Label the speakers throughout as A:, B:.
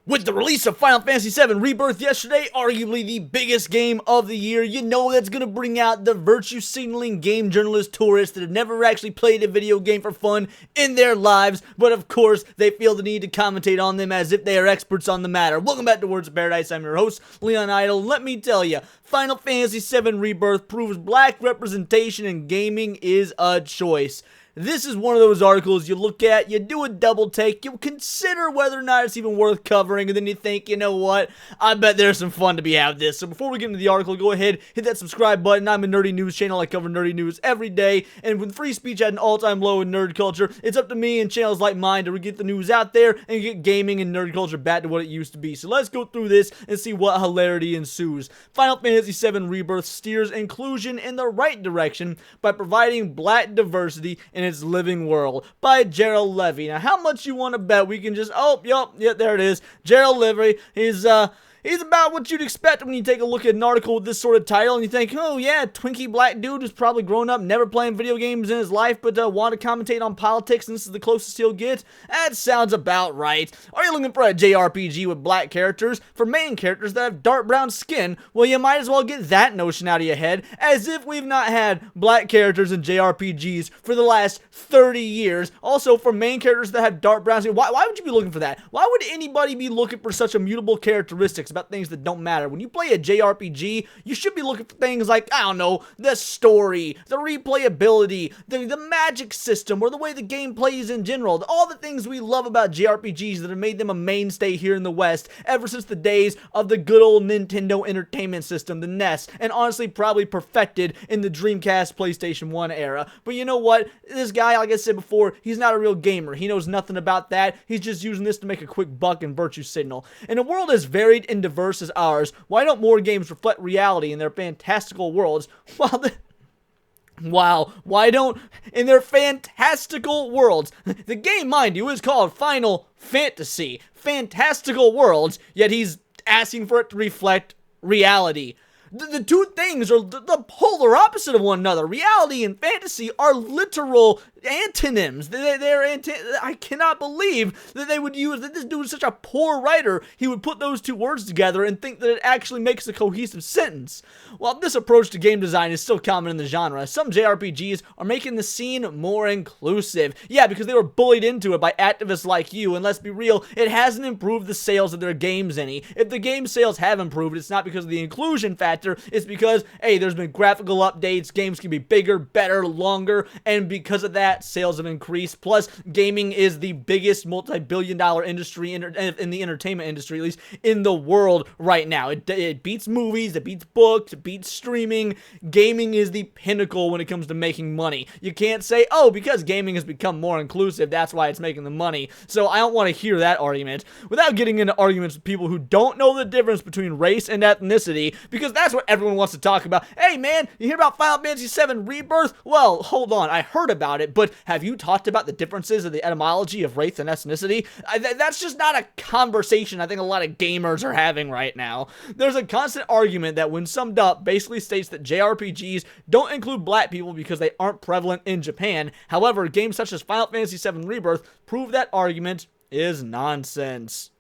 A: With the release of Final Fantasy VII Rebirth yesterday, arguably the biggest game of the year, you know that's going to bring out the virtue signaling game journalist tourists that have never actually played a video game for fun in their lives, but of course, they feel the need to commentate on them as if they are experts on the matter. Welcome back to Words of Paradise. I'm your host, Leon Idle. Let me tell you, Final Fantasy VII Rebirth proves black representation in gaming is a choice. This is one of those articles you look at, you do a double take, you consider whether or not it's even worth covering, and then you think, you know what, I bet there's some fun to be had with this. So before we get into the article, go ahead, hit that subscribe button. I'm a nerdy news channel, I cover nerdy news every day, and with free speech at an all-time low in nerd culture, it's up to me and channels like mine to get the news out there and get gaming and nerd culture back to what it used to be. So let's go through this and see what hilarity ensues. Final Fantasy VII Rebirth steers inclusion in the right direction by providing black diversity in its living world by Gerald Levy. Now, how much you want to bet we can just, there it is. Gerald Levy, he's about what you'd expect when you take a look at an article with this sort of title and you think, oh yeah, twinkie black dude who's probably grown up, never playing video games in his life, but want to commentate on politics and this is the closest he'll get? That sounds about right. Are you looking for a JRPG with black characters? For main characters that have dark brown skin? Well, you might as well get that notion out of your head, as if we've not had black characters in JRPGs for the last 30 years. Also, for main characters that have dark brown skin, why would you be looking for that? Why would anybody be looking for such immutable characteristics about things that don't matter? When you play a JRPG, you should be looking for things like, I don't know, the story, the replayability, the magic system, or the way the game plays in general. All the things we love about JRPGs that have made them a mainstay here in the West ever since the days of the good old Nintendo Entertainment System, the NES, and honestly probably perfected in the Dreamcast PlayStation 1 era. But you know what? This guy, like I said before, he's not a real gamer. He knows nothing about that. He's just using this to make a quick buck and virtue signal. In a world as varied and diverse as ours, why don't more games reflect reality in their fantastical worlds? Why don't, in their fantastical worlds, the game, mind you, is called Final Fantasy, fantastical worlds, yet he's asking for it to reflect reality. The two things are the polar opposite of one another. Reality and fantasy are literal antonyms. I cannot believe that they would use, that this dude is such a poor writer, he would put those two words together and think that it actually makes a cohesive sentence. While this approach to game design is still common in the genre, some JRPGs are making the scene more inclusive. Yeah, because they were bullied into it by activists like you, and let's be real, it hasn't improved the sales of their games any. If the game sales have improved, it's not because of the inclusion factor, it's because, hey, there's been graphical updates, games can be bigger, better, longer, and because of that, sales have increased. Plus, gaming is the biggest multi-billion-dollar industry in the entertainment industry, at least in the world right now. It beats movies, it beats books, it beats streaming. Gaming is the pinnacle when it comes to making money. You can't say, oh, because gaming has become more inclusive, that's why it's making the money. So I don't want to hear that argument. Without getting into arguments with people who don't know the difference between race and ethnicity, because that's what everyone wants to talk about. Hey man, you hear about Final Fantasy VII Rebirth? Well, hold on, I heard about it, but have you talked about the differences of the etymology of race and ethnicity? That's just not a conversation I think a lot of gamers are having right now. There's a constant argument that, when summed up, basically states that JRPGs don't include black people because they aren't prevalent in Japan. However, games such as Final Fantasy VII Rebirth prove that argument is nonsense.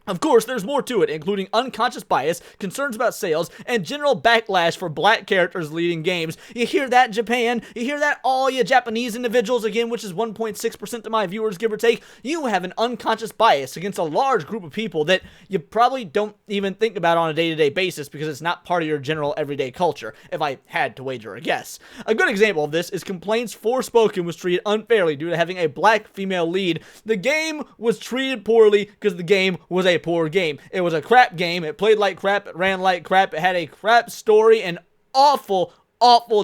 A: Of course, there's more to it, including unconscious bias, concerns about sales, and general backlash for black characters leading games. You hear that, Japan? You hear that, all you Japanese individuals, again, which is 1.6% of my viewers, give or take? You have an unconscious bias against a large group of people that you probably don't even think about on a day-to-day basis because it's not part of your general everyday culture, if I had to wager a guess. A good example of this is complaints Forspoken was treated unfairly due to having a black female lead. The game was treated poorly because the game was a poor game. It was a crap game. It played like crap. It ran like crap. It had a crap story and awful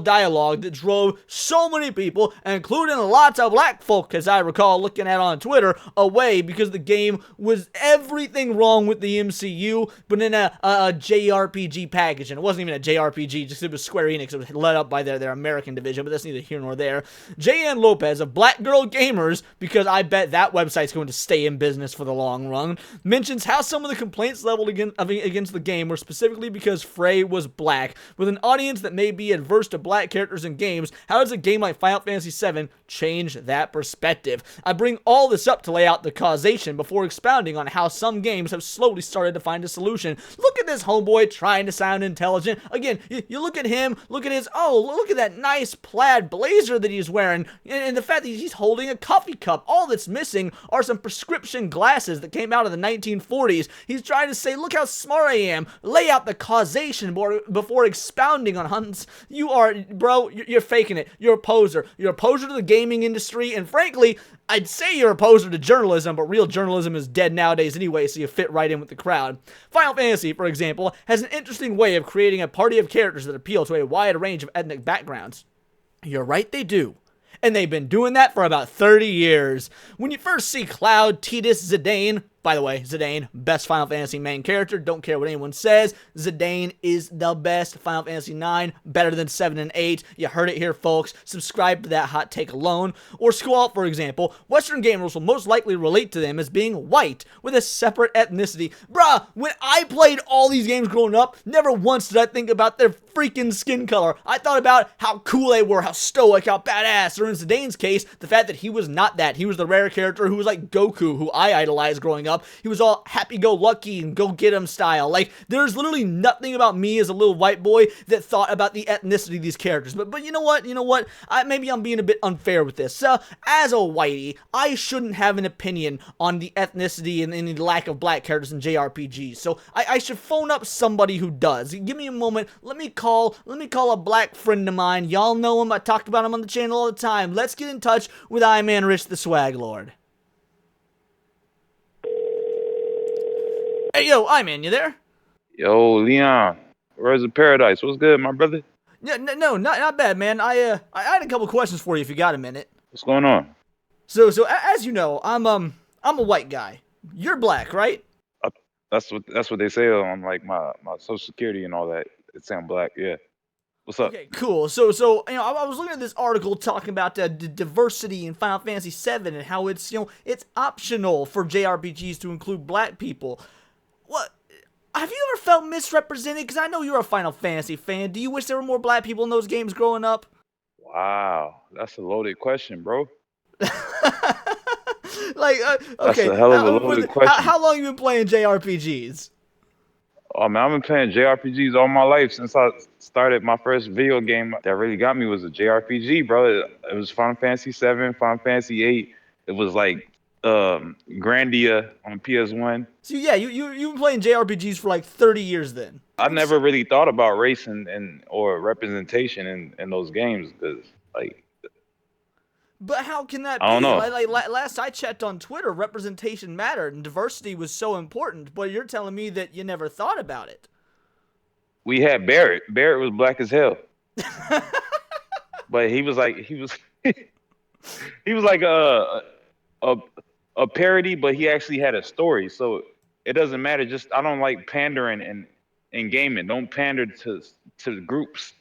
A: dialogue that drove so many people, including lots of black folk, as I recall looking at on Twitter, away because the game was everything wrong with the MCU, but in a JRPG package. And it wasn't even a JRPG, just it was Square Enix. It was led up by their American division, but that's neither here nor there. J.N. Lopez of Black Girl Gamers, because I bet that website's going to stay in business for the long run, mentions how some of the complaints leveled against the game were specifically because Frey was black, with an audience that may be advanced diverse to black characters in games, how does a game like Final Fantasy VII change that perspective? I bring all this up to lay out the causation before expounding on how some games have slowly started to find a solution. Look at this homeboy trying to sound intelligent. Again, you look at him, look at his, oh, look at that nice plaid blazer that he's wearing, and the fact that he's holding a coffee cup. All that's missing are some prescription glasses that came out of the 1940s. He's trying to say, look how smart I am. Lay out the causation before expounding on Hunts. You are, bro, you're faking it. You're a poser. You're a poser to the gaming industry, and frankly, I'd say you're a poser to journalism, but real journalism is dead nowadays anyway, so you fit right in with the crowd. Final Fantasy, for example, has an interesting way of creating a party of characters that appeal to a wide range of ethnic backgrounds. You're right, they do. And they've been doing that for about 30 years. When you first see Cloud, Tidus, Zidane, by the way, Zidane, best Final Fantasy main character, don't care what anyone says, Zidane is the best. Final Fantasy 9, better than 7 and 8, you heard it here folks, subscribe to that hot take alone. Or Squall, for example, Western gamers will most likely relate to them as being white, with a separate ethnicity. Bruh, when I played all these games growing up, never once did I think about their freaking skin color. I thought about how cool they were, how stoic, how badass, or in Zidane's case, the fact that he was not that. He was the rare character who was like Goku, who I idolized growing up. He was all happy-go-lucky and go-get-em style. Like, there's literally nothing about me as a little white boy that thought about the ethnicity of these characters. But you know what? Maybe I'm being a bit unfair with this. As a whitey, I shouldn't have an opinion on the ethnicity and the lack of black characters in JRPGs. So I should phone up somebody who does. Give me a moment. Let me call a black friend of mine. Y'all know him. I talked about him on the channel all the time. Let's get in touch with I-Man Rich the Swag Lord. Hey, yo, I-Man, you there?
B: Yo, Leon, Rise of Paradise, what's good, my brother?
A: Yeah, no, not bad, man. I had a couple questions for you if you got a minute.
B: What's going on?
A: So as you know, I'm a white guy. You're black, right?
B: That's what they say on like my social security and all that. It sound black, yeah. What's up?
A: Okay, cool. So you know, I was looking at this article talking about diversity in Final Fantasy VII and how it's, you know, it's optional for JRPGs to include black people. What? Have you ever felt misrepresented? Because I know you're a Final Fantasy fan. Do you wish there were more black people in those games growing up?
B: Wow, that's a loaded question, bro.
A: Like,
B: That's
A: okay,
B: a hell of a loaded question.
A: How long you been playing JRPGs?
B: Oh man, I've been playing JRPGs all my life since I started. My first video game that really got me was a JRPG, bro. It was Final Fantasy VII, Final Fantasy VIII. It was like Grandia on PS1.
A: So yeah, you've been playing JRPGs for like 30 years then.
B: I never really thought about race and or representation in those games because like.
A: But how can that be?
B: I don't know.
A: Like last I checked on Twitter, representation mattered and diversity was so important. But you're telling me that you never thought about it.
B: We had Barrett. Barrett was black as hell. But he was like he was like a parody, but he actually had a story. So it doesn't matter. Just I don't like pandering in gaming. Don't pander to the groups.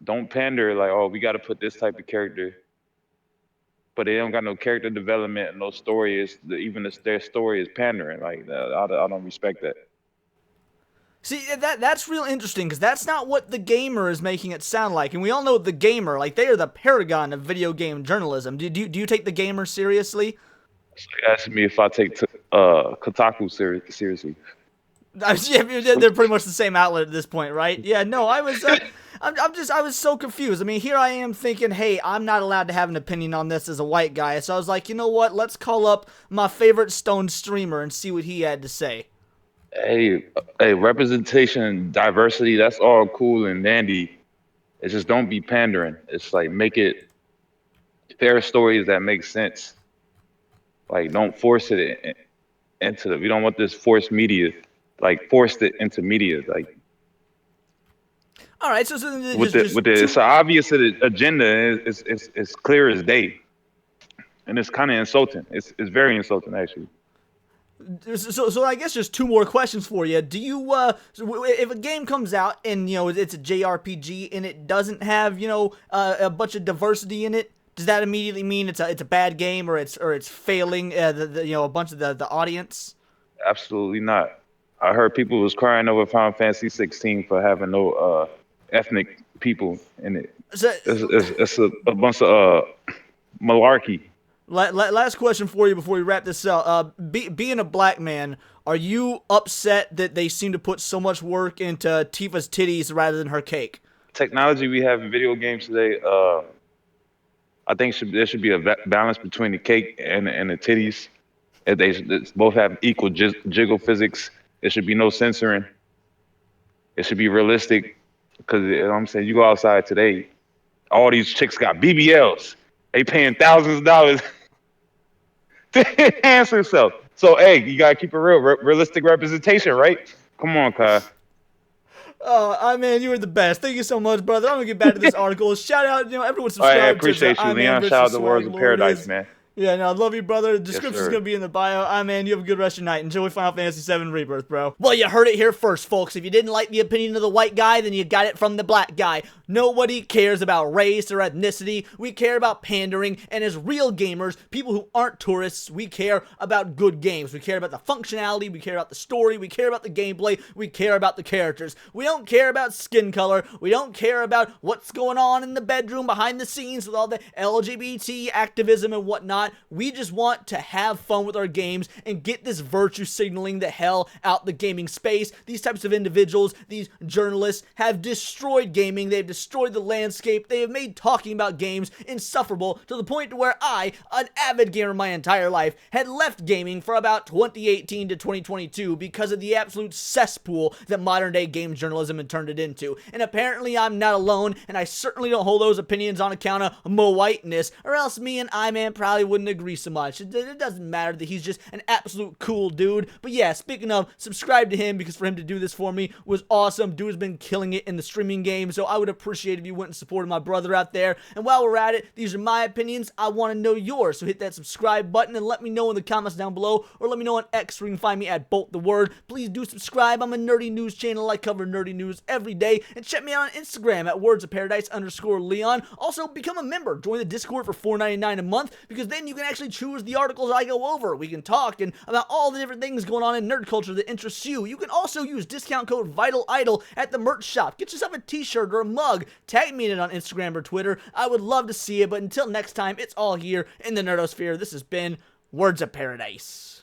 B: Don't pander like, oh, we got to put this type of character. But they don't got no character development and no story. Even their story is pandering. Like I don't respect that.
A: See, that's real interesting because that's not what The Gamer is making it sound like. And we all know The Gamer, like they are the paragon of video game journalism. Do you take The Gamer seriously?
B: So you asking me if I take Kotaku seriously.
A: Yeah, they're pretty much the same outlet at this point, right? Yeah, no, I was so confused. I mean, here I am thinking, hey, I'm not allowed to have an opinion on this as a white guy. So I was like, you know what? Let's call up my favorite Stone streamer and see what he had to say.
B: Hey, representation and diversity, that's all cool and dandy. It's just don't be pandering. It's like make it fair stories that make sense. Like don't force it into we don't want this forced media. Like forced it into media, like.
A: All right, so
B: it's an obvious agenda. It's clear as day, and it's kind of insulting. It's very insulting, actually.
A: So I guess just two more questions for you. Do you if a game comes out and you know it's a JRPG and it doesn't have a bunch of diversity in it, does that immediately mean it's a bad game or it's failing a bunch of the audience?
B: Absolutely not. I heard people was crying over Final Fantasy 16 for having no ethnic people in it.
A: So,
B: It's a bunch of malarkey.
A: last question for you before we wrap this up. Being a black man, are you upset that they seem to put so much work into Tifa's titties rather than her cake?
B: Technology we have in video games today, I think there should be a balance between the cake and the titties. If they both have equal jiggle physics, there should be no censoring. It should be realistic. Because you know what I'm saying, you go outside today, all these chicks got BBLs. They paying thousands of dollars to enhance herself. So hey, you gotta keep it real, realistic representation, right? Come on, Kai.
A: I man, you were the best. Thank you so much, brother. I'm gonna get back to this article. Shout out, everyone
B: All right, I
A: subscribe
B: appreciate
A: to
B: you,
A: I Man
B: Leon.
A: versus
B: Shout out to
A: Swag
B: Worlds of
A: Lord.
B: Paradise, man.
A: Yeah, no, I love you, brother. The description's
B: sir.
A: gonna be in the bio. Man, you have a good rest of your night. Enjoy Final Fantasy VII Rebirth, bro. Well, you heard it here first, folks. If you didn't like the opinion of the white guy, then you got it from the black guy. Nobody cares about race or ethnicity. We care about pandering, and as real gamers, people who aren't tourists, we care about good games. We care about the functionality, we care about the story, we care about the gameplay, we care about the characters. We don't care about skin color. We don't care about what's going on in the bedroom behind the scenes with all the LGBT activism and whatnot. We just want to have fun with our games and get this virtue signaling the hell out the gaming space. These types of individuals, these journalists, have destroyed gaming. They've destroyed the landscape. They have made talking about games insufferable to the point to where I, an avid gamer my entire life, had left gaming for about 2018 to 2022 because of the absolute cesspool that modern day game journalism had turned it into. And apparently I'm not alone, and I certainly don't hold those opinions on account of my whiteness, or else me and I-Man probably wouldn't agree so much. It doesn't matter that he's just an absolute cool dude. But yeah, speaking of, subscribe to him, because for him to do this for me was awesome. Dude has been killing it in the streaming game, so I would appreciate if you went and supported my brother out there. And while we're at it, these are my opinions. I want to know yours, so hit that subscribe button and let me know in the comments down below, or let me know on X where you can find me at Bolt the Word. Please do subscribe. I'm a nerdy news channel. I cover nerdy news every day. And check me out on Instagram at wordsofparadise_Leon. Also, become a member. Join the Discord for $4.99 a month, because then you can actually choose the articles I go over. We can talk and about all the different things going on in nerd culture that interests you. You can also use discount code VITALIDOL at the merch shop. Get yourself a t-shirt or a mug. Tag me in it on Instagram or Twitter. I would love to see it, but until next time, it's all here in the nerdosphere. This has been Words of Paradise.